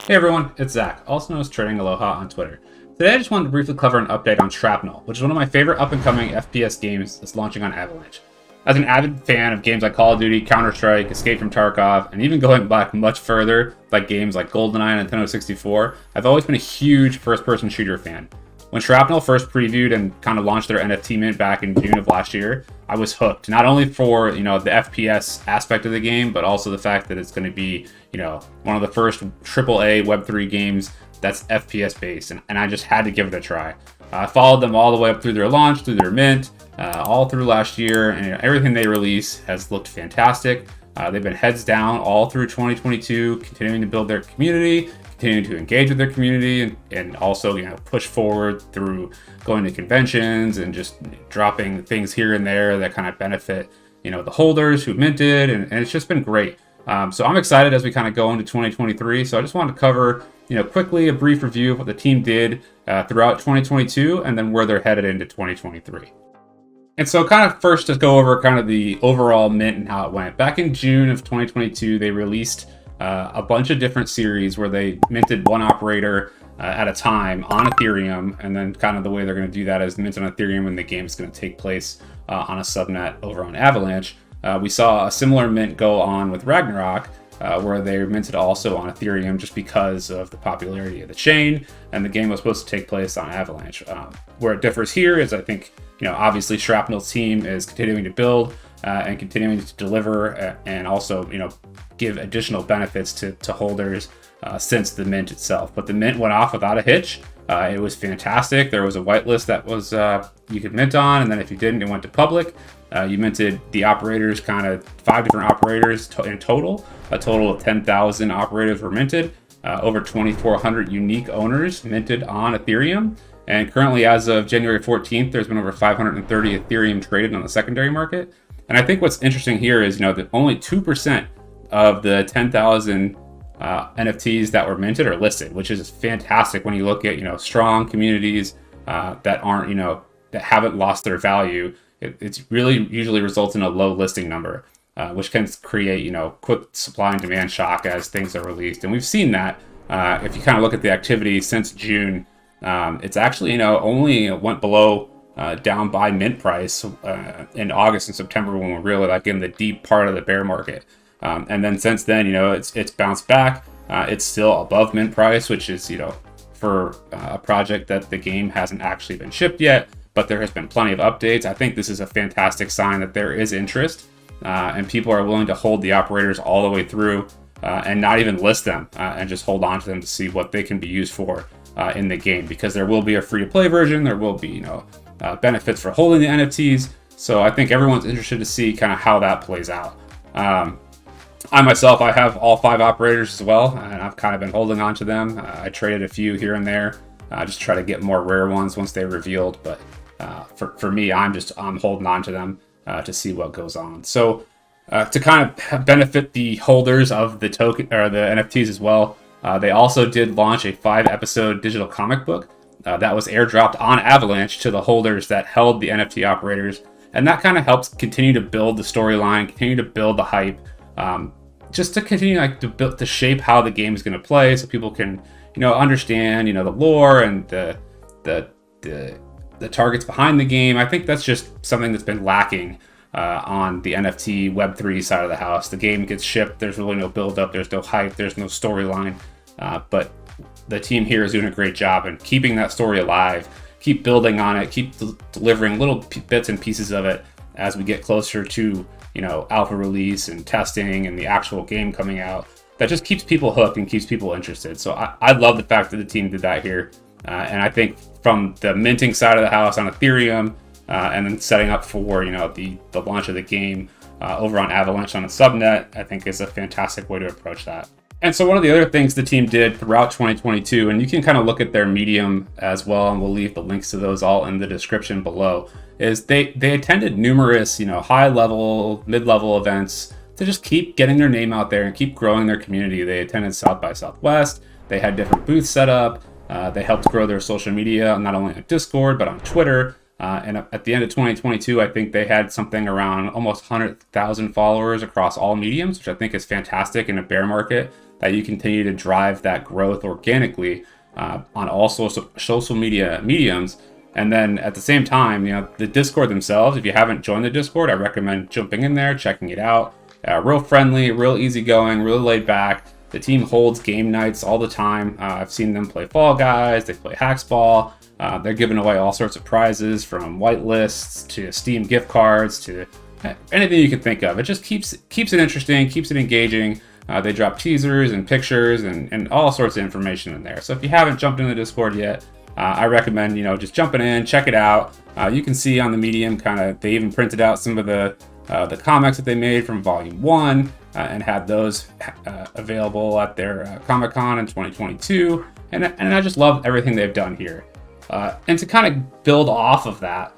Hey everyone, it's Zach, also known as Trading Aloha on Twitter. Today I just wanted to briefly cover an update on Shrapnel, which is one of my favorite up-and-coming FPS games that's launching on Avalanche. As an avid fan of games like Call of Duty, Counter-Strike, Escape from Tarkov, and even going back much further, like games like GoldenEye and Nintendo 64, I've always been a huge first-person shooter fan. When Shrapnel first previewed and kind of launched their NFT mint back in June of last year, I was hooked. Not only for, the FPS aspect of the game, but also the fact that it's going to be, one of the first AAA Web3 games that's FPS based, and I just had to give it a try. I followed them all the way up through their launch, through their mint, all through last year, and everything they release has looked fantastic. They've been heads down all through 2022, continuing to build their community, continuing to engage with their community, and also push forward through going to conventions and just dropping things here and there that kind of benefit the holders who minted, and it's just been great. So I'm excited as we kind of go into 2023. So I just wanted to cover quickly a brief review of what the team did throughout 2022 and then where they're headed into 2023. And so kind of first to go over kind of the overall mint and how it went. Back in June of 2022, they released a bunch of different series where they minted one operator at a time on Ethereum, and then kind of the way they're going to do that is mint on Ethereum when the game is going to take place on a subnet over on Avalanche. We saw a similar mint go on with Ragnarok, where they minted also on Ethereum just because of the popularity of the chain, and the game was supposed to take place on Avalanche. Where it differs here is I think, obviously Shrapnel's team is continuing to build and continuing to deliver and also, give additional benefits to holders since the mint itself. But the mint went off without a hitch. It was fantastic. There was a whitelist that was you could mint on, and then if you didn't, it went to public. You minted the operators, kind of 5 different operators in total. A total of 10,000 operators were minted. Over 2,400 unique owners minted on Ethereum. And currently, as of January 14th, there's been over 530 Ethereum traded on the secondary market. And I think what's interesting here is, that only 2% of the 10,000 NFTs that were minted are listed, which is fantastic when you look at, strong communities that aren't, that haven't lost their value. It's really usually results in a low listing number, which can create, quick supply and demand shock as things are released. And we've seen that if you kind of look at the activity since June, it's actually, only went below down by mint price in August and September when we're really like in the deep part of the bear market. And then since then, it's bounced back. It's still above mint price, which is, for a project that the game hasn't actually been shipped yet, but there has been plenty of updates. I think this is a fantastic sign that there is interest and people are willing to hold the operators all the way through and not even list them and just hold on to them to see what they can be used for in the game, because there will be a free-to-play version. There will be, benefits for holding the NFTs. So I think everyone's interested to see kind of how that plays out. I myself, I have all 5 operators as well, and I've kind of been holding on to them. I traded a few here and there, just try to get more rare ones once they're revealed. But for me, I'm holding on to them to see what goes on. So to kind of benefit the holders of the token or the NFTs as well, they also did launch a 5-episode digital comic book that was airdropped on Avalanche to the holders that held the NFT operators, and that kind of helps continue to build the storyline, continue to build the hype. Just to continue to shape how the game is going to play, so people can understand the lore and the targets behind the game. I think that's just something that's been lacking on the NFT Web3 side of the house. The game gets shipped, there's really no build up, there's no hype, there's no storyline, but the team here is doing a great job in keeping that story alive, keep building on it, keep delivering little bits and pieces of it as we get closer to alpha release and testing and the actual game coming out. That just keeps people hooked and keeps people interested. So I love the fact that the team did that here. And I think from the minting side of the house on Ethereum and then setting up for, the launch of the game over on Avalanche on a subnet, I think is a fantastic way to approach that. And so one of the other things the team did throughout 2022, and you can kind of look at their Medium as well, and we'll leave the links to those all in the description below, is they attended numerous, high-level, mid-level events to just keep getting their name out there and keep growing their community. They attended South by Southwest. They had different booths set up. They helped grow their social media, not only on Discord, but on Twitter. And at the end of 2022, I think they had something around almost 100,000 followers across all mediums, which I think is fantastic in a bear market. that you continue to drive that growth organically on all social media mediums. And then at the same time, the Discord themselves, if you haven't joined the Discord, I recommend jumping in there, checking it out. Real friendly, real easygoing, really laid back. The team holds game nights all the time. I've seen them play Fall Guys, they play Hacksball. They're giving away all sorts of prizes, from whitelists to Steam gift cards to anything you can think of. It just keeps it interesting, keeps it engaging. They drop teasers and pictures and all sorts of information in there. So if you haven't jumped into the Discord yet, I recommend just jumping in, check it out. You can see on the Medium they even printed out some of the comics that they made from Volume 1 and had those available at their Comic-Con in 2022. And I just love everything they've done here. And to kind of build off of that,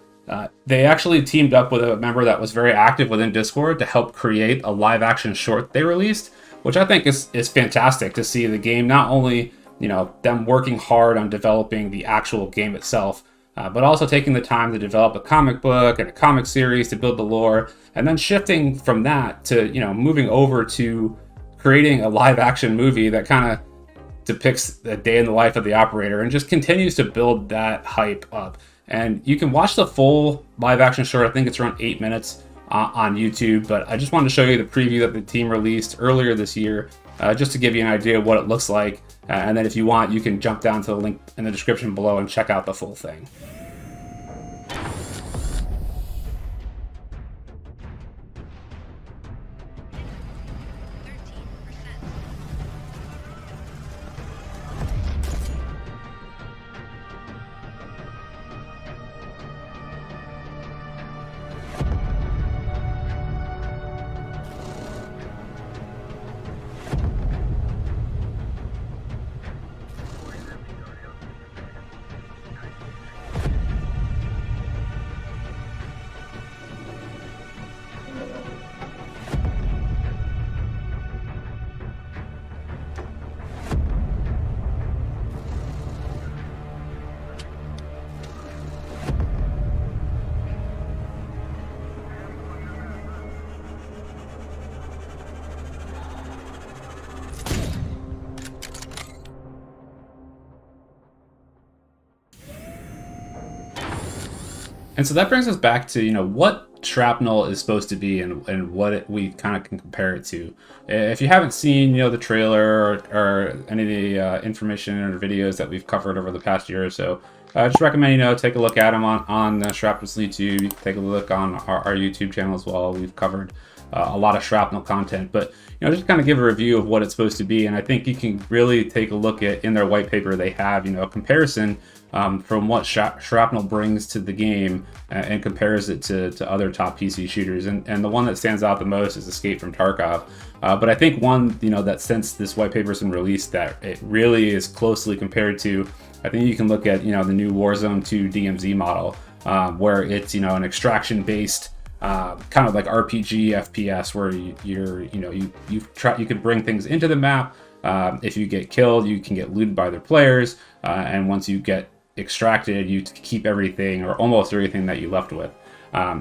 they actually teamed up with a member that was very active within Discord to help create a live action short they released, which I think is fantastic to see the game, not only them working hard on developing the actual game itself, but also taking the time to develop a comic book and a comic series to build the lore, and then shifting from that to moving over to creating a live action movie that kind of depicts the day in the life of the operator and just continues to build that hype up. And you can watch the full live action short. I think it's around 8 minutes on YouTube, but I just wanted to show you the preview that the team released earlier this year, just to give you an idea of what it looks like. And then if you want, you can jump down to the link in the description below and check out the full thing. And so that brings us back to, what Shrapnel is supposed to be and what we kind of can compare it to. If you haven't seen, the trailer or any of the information or videos that we've covered over the past year or so, I just recommend, take a look at them on Shrapnel's YouTube. You can take a look on our YouTube channel as well. We've covered a lot of Shrapnel content, but just kind of give a review of what it's supposed to be. And I think you can really take a look at, in their white paper, they have a comparison from what Shrapnel brings to the game and compares it to other top PC shooters. And the one that stands out the most is Escape from Tarkov. But I think one that since this white paper's been released, that it really is closely compared to, I think you can look at the new Warzone 2 DMZ model, where it's an extraction based kind of like RPG FPS, where you can bring things into the map. If you get killed, you can get looted by other players, and once you get extracted, you keep everything or almost everything that you left with.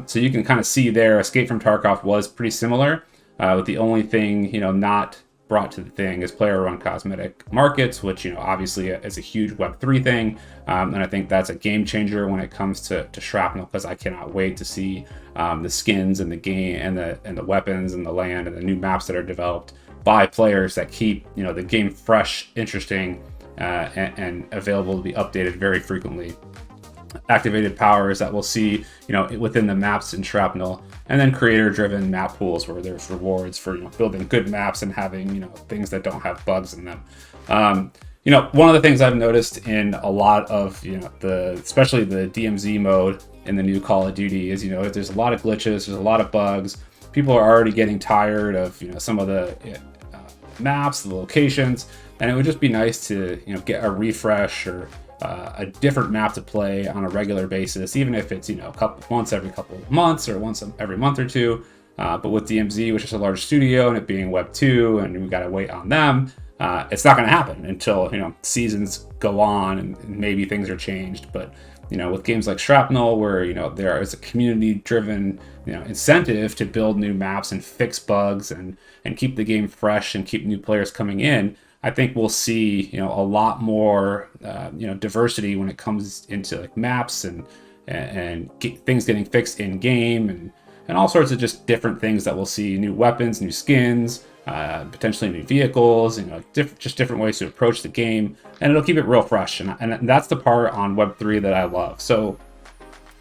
So you can kind of see there, Escape from Tarkov was pretty similar, with the only thing not brought to the thing is player-run cosmetic markets, which obviously is a huge Web3 thing, and I think that's a game changer when it comes to Shrapnel, because I cannot wait to see the skins and the game and the weapons and the land and the new maps that are developed by players that keep the game fresh, interesting, and available to be updated very frequently. Activated powers that we'll see within the maps in Shrapnel, and then creator-driven map pools where there's rewards for building good maps and having things that don't have bugs in them. One of the things I've noticed in a lot of especially the DMZ mode in the new Call of Duty is there's a lot of glitches, there's a lot of bugs. People are already getting tired of some of the maps, the locations, and it would just be nice to get a refresh or a different map to play on a regular basis, even if it's once every couple of months or once every month or two. But with DMZ, which is a large studio, and it being Web 2, and we got to wait on them, it's not going to happen until seasons go on and maybe things are changed. But with games like Shrapnel, where there is a community-driven incentive to build new maps and fix bugs and keep the game fresh and keep new players coming in. I think we'll see a lot more diversity when it comes into like maps and things getting fixed in game and all sorts of just different things that we'll see: new weapons, new skins, potentially new vehicles, just different ways to approach the game, and it'll keep it real fresh. And that's the part on Web3 that I love. So,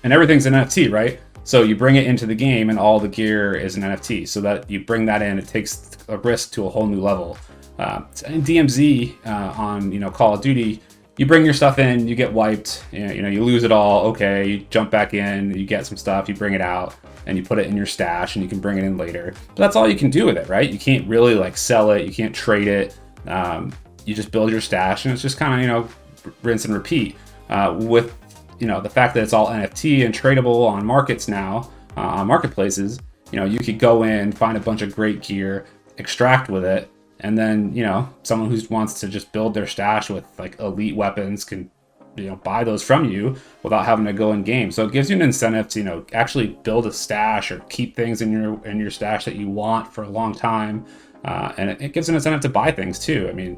and everything's an NFT, right? So you bring it into the game and all the gear is an NFT. So that you bring that in, it takes a risk to a whole new level. In DMZ on Call of Duty, you bring your stuff in, you get wiped, you lose it all. Okay, you jump back in, you get some stuff, you bring it out, and you put it in your stash, and you can bring it in later. But that's all you can do with it, right? You can't really like sell it, you can't trade it. You just build your stash, and it's just kind of rinse and repeat. With the fact that it's all NFT and tradable on markets now, on marketplaces, you could go in, find a bunch of great gear, extract with it. And then, someone who wants to just build their stash with like elite weapons can, buy those from you without having to go in game. So it gives you an incentive to, actually build a stash or keep things in your stash that you want for a long time. And it gives an incentive to buy things too. I mean,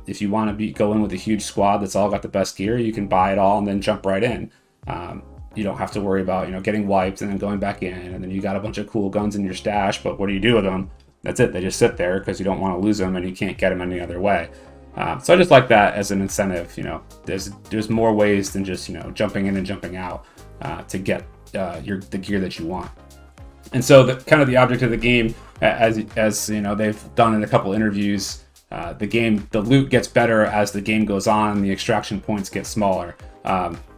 if you want to go in with a huge squad that's all got the best gear, you can buy it all and then jump right in. You don't have to worry about, getting wiped and then going back in, and then you got a bunch of cool guns in your stash, but what do you do with them? That's it. They just sit there because you don't want to lose them and you can't get them any other way. So I just like that as an incentive. There's more ways than just jumping in and jumping out to get the gear that you want. And so the object of the game, as they've done in a couple interviews, the loot gets better as the game goes on and the extraction points get smaller.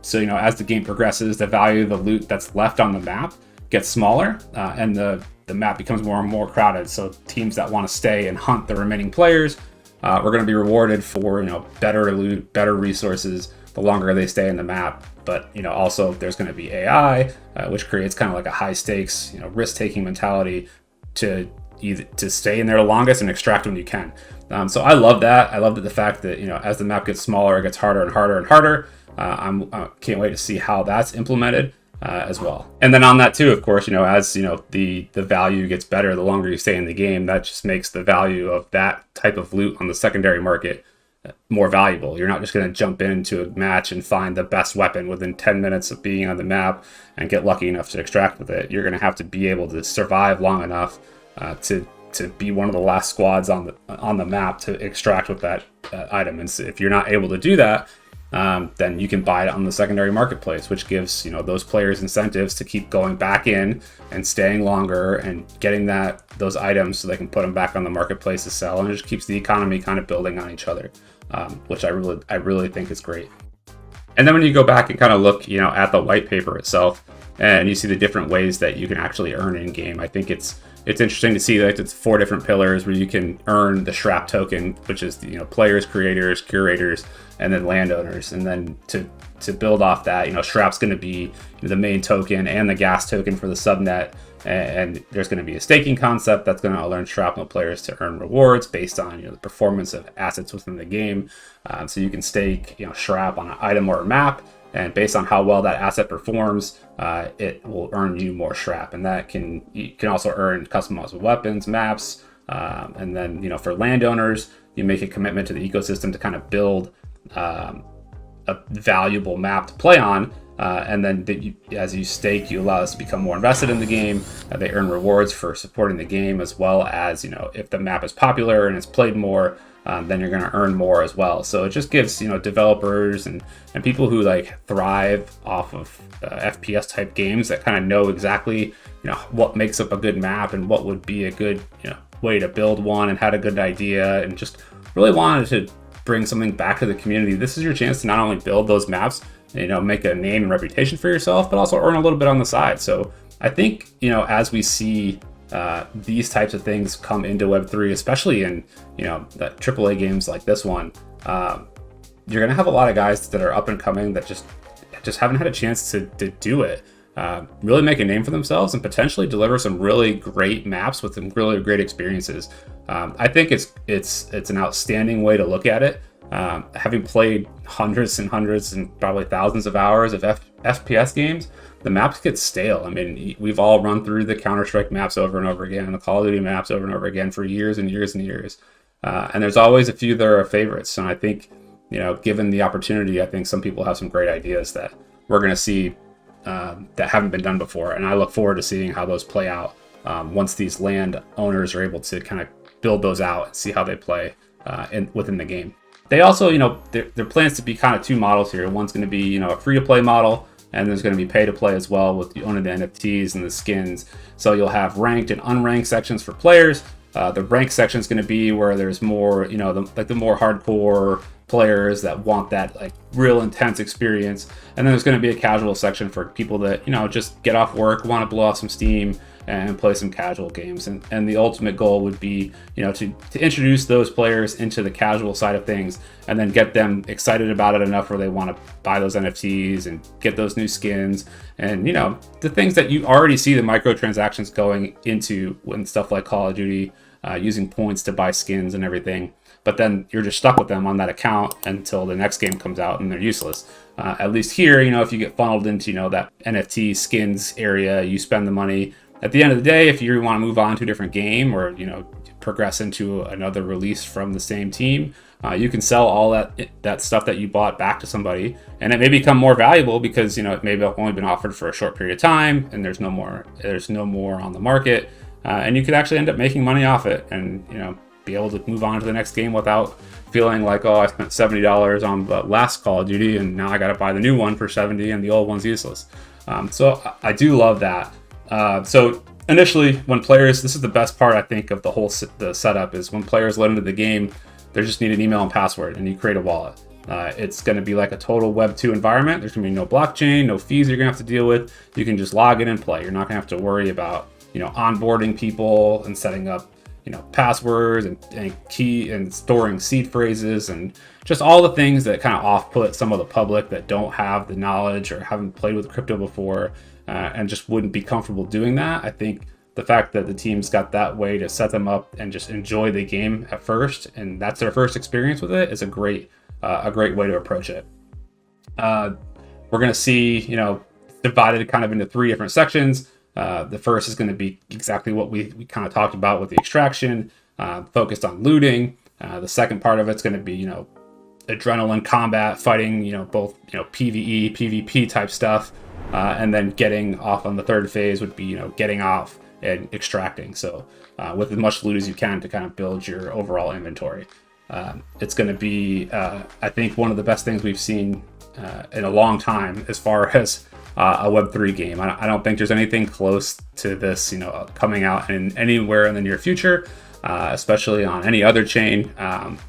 So as the game progresses, the value of the loot that's left on the map gets smaller, and the map becomes more and more crowded. So teams that want to stay and hunt the remaining players are going to be rewarded for better loot, better resources the longer they stay in the map. But also there's going to be AI, which creates kind of like a high stakes risk-taking mentality to stay in there the longest and extract when you can. So I love that. I love the fact that as the map gets smaller, it gets harder and harder and harder. I can't wait to see how that's implemented as well. And then on that too, of course, as the value gets better the longer you stay in the game, that just makes the value of that type of loot on the secondary market more valuable. You're not just going to jump into a match and find the best weapon within 10 minutes of being on the map and get lucky enough to extract with it. You're going to have to be able to survive long enough to be one of the last squads on the map to extract with that item. And so if you're not able to do that, then you can buy it on the secondary marketplace, which gives those players incentives to keep going back in and staying longer and getting those items so they can put them back on the marketplace to sell, and it just keeps the economy kind of building on each other, which I really think is great. And then when you go back and kind of look at the white paper itself, and you see the different ways that you can actually earn in game, I think it's interesting to see that it's 4 different pillars where you can earn the Shrap token, which is players, creators, curators, and then landowners. And then to build off that, Shrap's going to be the main token and the gas token for the subnet. And there's going to be a staking concept that's going to allow Shrapnel players to earn rewards based on the performance of assets within the game. So you can stake Shrap on an item or a map, and based on how well that asset performs, it will earn you more Shrap. And you can also earn customizable weapons, maps, and then for landowners, you make a commitment to the ecosystem to kind of build a valuable map to play on. And then as you stake, you allow us to become more invested in the game. They earn rewards for supporting the game, as well as if the map is popular and it's played more, then you're going to earn more as well. So it just gives developers and people who thrive off of FPS type games that kind of know exactly what makes up a good map and what would be a good way to build one, and had a good idea and just really wanted to bring something back to the community. This is your chance to not only build those maps, make a name and reputation for yourself, but also earn a little bit on the side. So I think as we see these types of things come into Web3, especially in the AAA games like this one, you're gonna have a lot of guys that are up and coming that just haven't had a chance to do it, really make a name for themselves and potentially deliver some really great maps with some really great experiences. I think it's an outstanding way to look at it. Having played hundreds and hundreds and probably thousands of hours of FPS games, the maps get stale. I mean, we've all run through the Counter-Strike maps over and over again, the Call of Duty maps over and over again for years and years and years. And there's always a few that are favorites. And I think, given the opportunity, I think some people have some great ideas that we're going to see that haven't been done before. And I look forward to seeing how those play out once these land owners are able to kind of build those out and see how they play within the game. They also, there plans to be kind of two models here. One's going to be, a free-to-play model, and there's going to be pay-to-play as well with owning the NFTs and the skins. So you'll have ranked and unranked sections for players. The ranked section is going to be where there's more, the more hardcore players that want that like real intense experience. And then there's going to be a casual section for people that, just get off work, want to blow off some steam and play some casual games. And the ultimate goal would be, to introduce those players into the casual side of things and then get them excited about it enough where they want to buy those NFTs and get those new skins and, the things that you already see the microtransactions going into when stuff like Call of Duty, using points to buy skins and everything. But then you're just stuck with them on that account until the next game comes out and they're useless. At least here, if you get funneled into, that NFT skins area, you spend the money. At the end of the day, if you want to move on to a different game or, progress into another release from the same team, you can sell all that stuff that you bought back to somebody, and it may become more valuable because, it may have only been offered for a short period of time and there's no more on the market. And you could actually end up making money off it and, be able to move on to the next game without feeling like, oh, I spent $70 on the last Call of Duty and now I got to buy the new one for $70 and the old one's useless. So I do love that. So initially, when players, this is the best part, I think, of the setup, is when players load into the game, they just need an email and password, and you create a wallet. It's going to be like a total Web 2 environment. There's going to be no blockchain, no fees you're going to have to deal with. You can just log in and play. You're not going to have to worry about, onboarding people and setting up, passwords and key and storing seed phrases and just all the things that kind of off-put some of the public that don't have the knowledge or haven't played with crypto before. And just wouldn't be comfortable doing that. I think the fact that the team's got that way to set them up and just enjoy the game at first, and that's their first experience with it, is a great way to approach it. We're going to see, divided kind of into three different sections. The first is going to be exactly what we kind of talked about with the extraction, focused on looting. The second part of it's going to be, adrenaline combat, fighting, both, PvE, PvP type stuff. And then getting off on the third phase would be, getting off and extracting. So with as much loot as you can to kind of build your overall inventory. It's going to be, I think, one of the best things we've seen in a long time as far as a Web3 game. I don't think there's anything close to this, coming out in anywhere in the near future, especially on any other chain,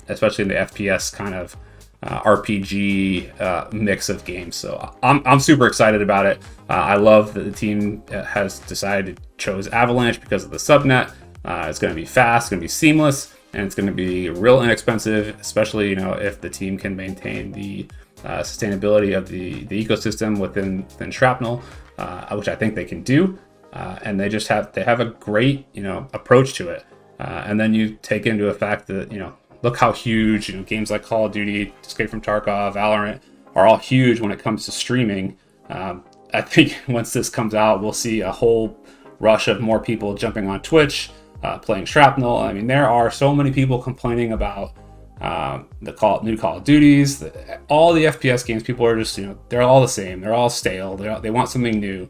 especially in the FPS kind of RPG mix of games. So I'm super excited about it. I love that the team has decided to chose Avalanche because of the subnet. It's going to be fast, it's going to be seamless, and it's going to be real inexpensive, especially if the team can maintain the sustainability of the ecosystem within Shrapnel, which I think they can do. And they have a great approach to it. And then you take into effect that look how huge, games like Call of Duty, Escape from Tarkov, Valorant are all huge when it comes to streaming. I think once this comes out, we'll see a whole rush of more people jumping on Twitch, playing Shrapnel. I mean, there are so many people complaining about the new Call of Duties, all the FPS games. People are just, they're all the same. They're all stale. They want something new.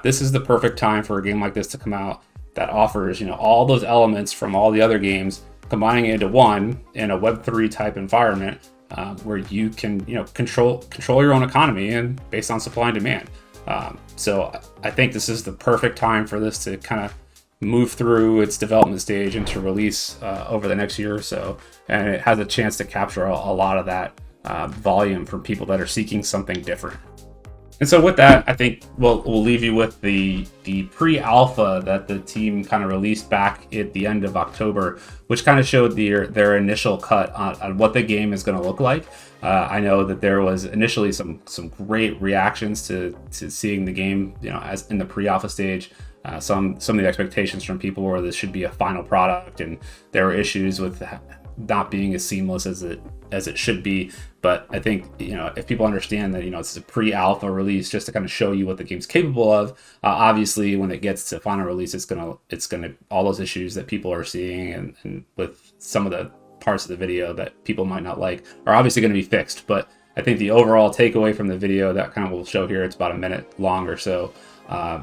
This is the perfect time for a game like this to come out that offers, all those elements from all the other games, combining it into one in a Web3 type environment, where you can, control your own economy and based on supply and demand. So I think this is the perfect time for this to kind of move through its development stage into release over the next year or so, and it has a chance to capture a lot of that volume from people that are seeking something different. And so with that, I think we'll leave you with the pre-alpha that the team kind of released back at the end of October, which kind of showed their initial cut on what the game is going to look like. I know that there was initially some great reactions to seeing the game, as in the pre-alpha stage. Some of the expectations from people were this should be a final product, and there were issues with not being as seamless as it should be. But I think, if people understand that, it's a pre-alpha release just to kind of show you what the game's capable of. Obviously, when it gets to final release, it's gonna all those issues that people are seeing and with some of the parts of the video that people might not like are obviously going to be fixed. But I think the overall takeaway from the video that kind of will show here, it's about a minute long or so,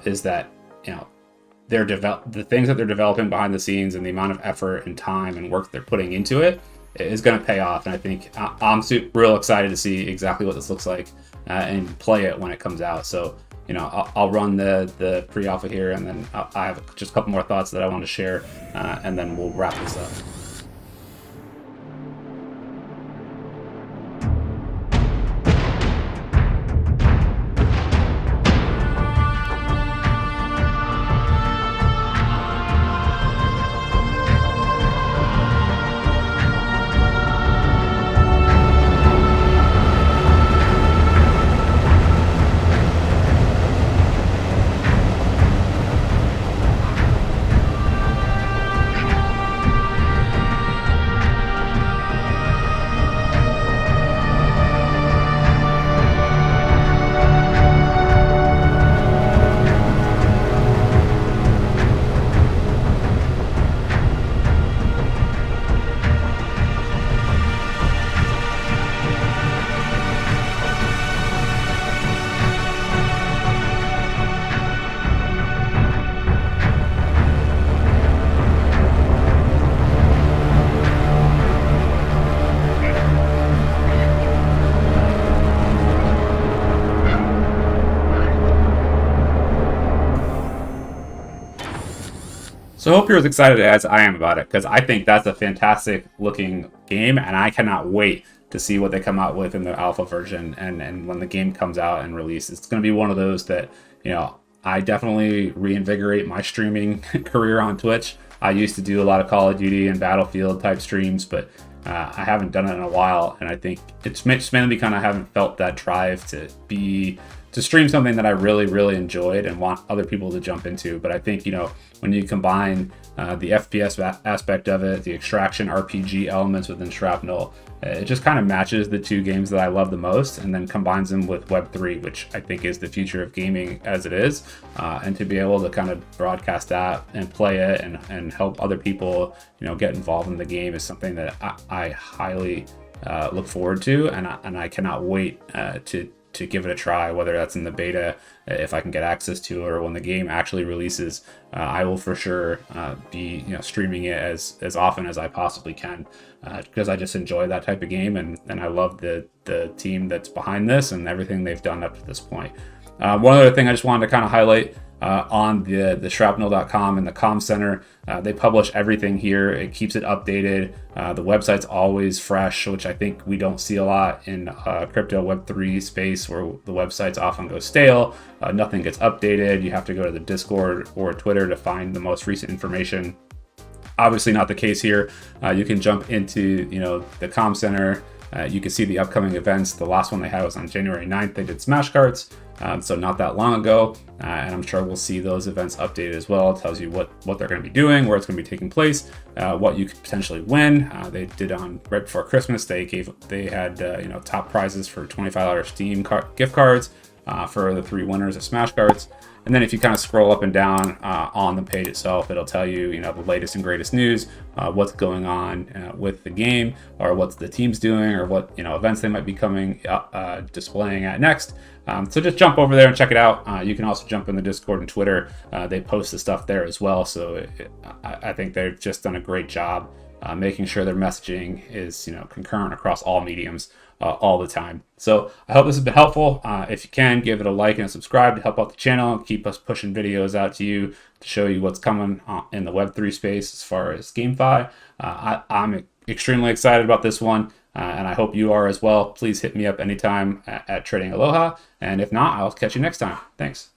is that the things that they're developing behind the scenes and the amount of effort and time and work they're putting into it is going to pay off. And I think I'm real excited to see exactly what this looks like and play it when it comes out. So I'll run the pre-alpha here, and then I have just a couple more thoughts that I want to share, and then we'll wrap this up. So I hope you're as excited as I am about it, because I think that's a fantastic looking game, and I cannot wait to see what they come out with in the alpha version. And when the game comes out and releases, it's going to be one of those that, I definitely reinvigorate my streaming career on Twitch. I used to do a lot of Call of Duty and Battlefield type streams, but I haven't done it in a while. And I think it's mainly because I haven't felt that drive to stream something that I really, really enjoyed and want other people to jump into. But I think, when you combine the FPS aspect of it, the extraction RPG elements within Shrapnel, it just kind of matches the two games that I love the most, and then combines them with Web3, which I think is the future of gaming as it is. And to be able to kind of broadcast that and play it and help other people, get involved in the game is something that I highly look forward to, and I cannot wait to give it a try, whether that's in the beta, if I can get access to it, or when the game actually releases. I will for sure be streaming it as often as I possibly can, because I just enjoy that type of game, and I love the team that's behind this and everything they've done up to this point. One other thing I just wanted to kind of highlight, on the shrapnel.com and the comm center, they publish everything here. It keeps it updated. The website's always fresh, which I think we don't see a lot in crypto Web3 space, where the websites often go stale. Nothing gets updated. You have to go to the Discord or Twitter to find the most recent information. Obviously not the case here. You can jump into the comm center. You can see the upcoming events. The last one they had was on January 9th. They did Smash Carts, so not that long ago. And I'm sure we'll see those events updated as well. It tells you what they're going to be doing, where it's going to be taking place, what you could potentially win. They did on right before Christmas. They had top prizes for $25 Steam gift cards for the 3 winners of Smash Carts. And then if you kind of scroll up and down on the page itself, it'll tell you, the latest and greatest news, what's going on with the game, or what the team's doing, or what events they might be coming displaying at next. So just jump over there and check it out. You can also jump in the Discord and Twitter. They post the stuff there as well. So I think they've just done a great job making sure their messaging is concurrent across all mediums all the time. So I hope this has been helpful. If you can, give it a like and a subscribe to help out the channel and keep us pushing videos out to you to show you what's coming in the Web3 space as far as GameFi. I'm extremely excited about this one, and I hope you are as well. Please hit me up anytime at Trading Aloha, and if not, I'll catch you next time. Thanks.